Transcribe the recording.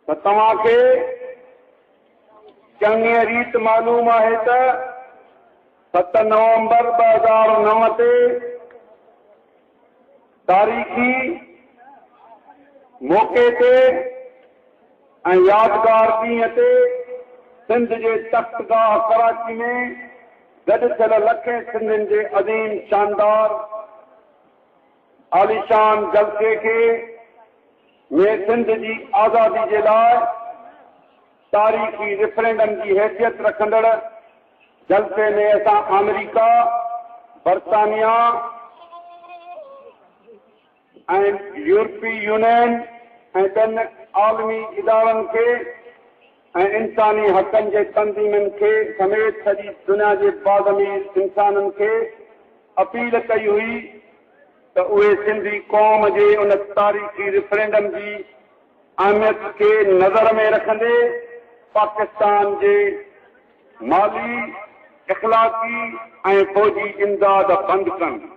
त तव्हांखे चङी रीत मालूम आहे त 7 नवंबर 2009 ते तारीख़ी मौक़े ते ऐं यादगार ॾींहं ते सिंध जे तख़्तगाह कराची में गॾु थियल लखें सिंधियुनि जे अज़ीम शानदार आलीशान जलसे खे में सिंध जी आज़ादी जे लाइ तारीख़ी रेफरेंडम की हैसियत रखंदड़ जलसे में असां अमेरिका, बरतानिया ऐं यूरोपी यूनियन ऐं ॿियनि आलमी इदारनि खे ऐं इंसानी हक़नि जे तंज़ीमनि खे समेत सॼी दुनिया जे बाज़मीर इंसाननि खे अपील कई हुई त उहे सिंधी क़ौम जे उन तारीख़ी रेफरेंडम जी अहमियत खे नज़र में रखंदे पाकिस्तान जे माली, इख़लाक़ी ऐं फ़ौजी इमदाद बंदि कनि।